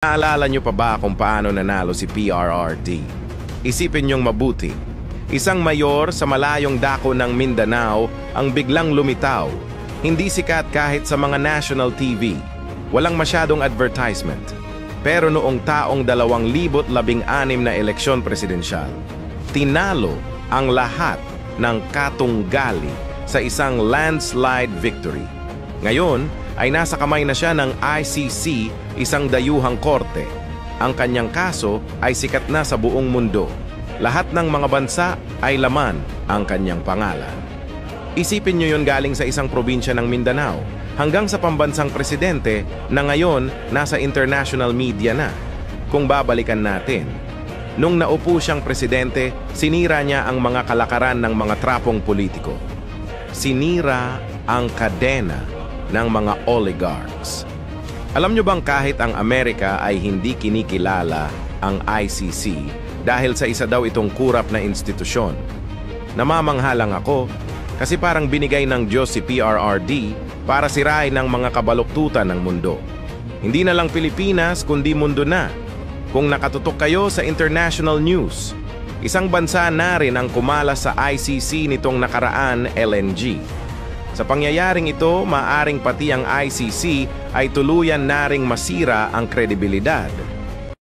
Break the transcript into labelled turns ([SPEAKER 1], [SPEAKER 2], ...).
[SPEAKER 1] Naalala nyo pa ba kung paano nanalo si PRRD? Isipin nyong mabuti. Isang mayor sa malayong dako ng Mindanao ang biglang lumitaw. Hindi sikat kahit sa mga national TV. Walang masyadong advertisement. Pero noong taong 2016 na eleksyon presidensyal, tinalo ang lahat ng katunggali sa isang landslide victory. Ngayon ay nasa kamay na siya ng ICC, isang dayuhang korte. Ang kanyang kaso ay sikat na sa buong mundo. Lahat ng mga bansa ay laman ang kanyang pangalan. Isipin nyo yun galing sa isang probinsya ng Mindanao hanggang sa pambansang presidente na ngayon nasa international media na. Kung babalikan natin, nung naupo siyang presidente, sinira niya ang mga kalakaran ng mga trapong politiko. Sinira ang kadena ng mga oligarchs. Alam nyo bang kahit ang Amerika ay hindi kinikilala ang ICC dahil sa isa daw itong kurap na institusyon? Namamanghalang ako kasi parang binigay ng Diyos si PRRD para sirain ng mga kabaluktutan ng mundo. Hindi na lang Pilipinas kundi mundo na. Kung nakatutok kayo sa international news, isang bansa na rin ang kumalas sa ICC nitong nakaraan, LNG. Sa pangyayaring ito, maaring pati ang ICC ay tuluyan na ring masira ang kredibilidad.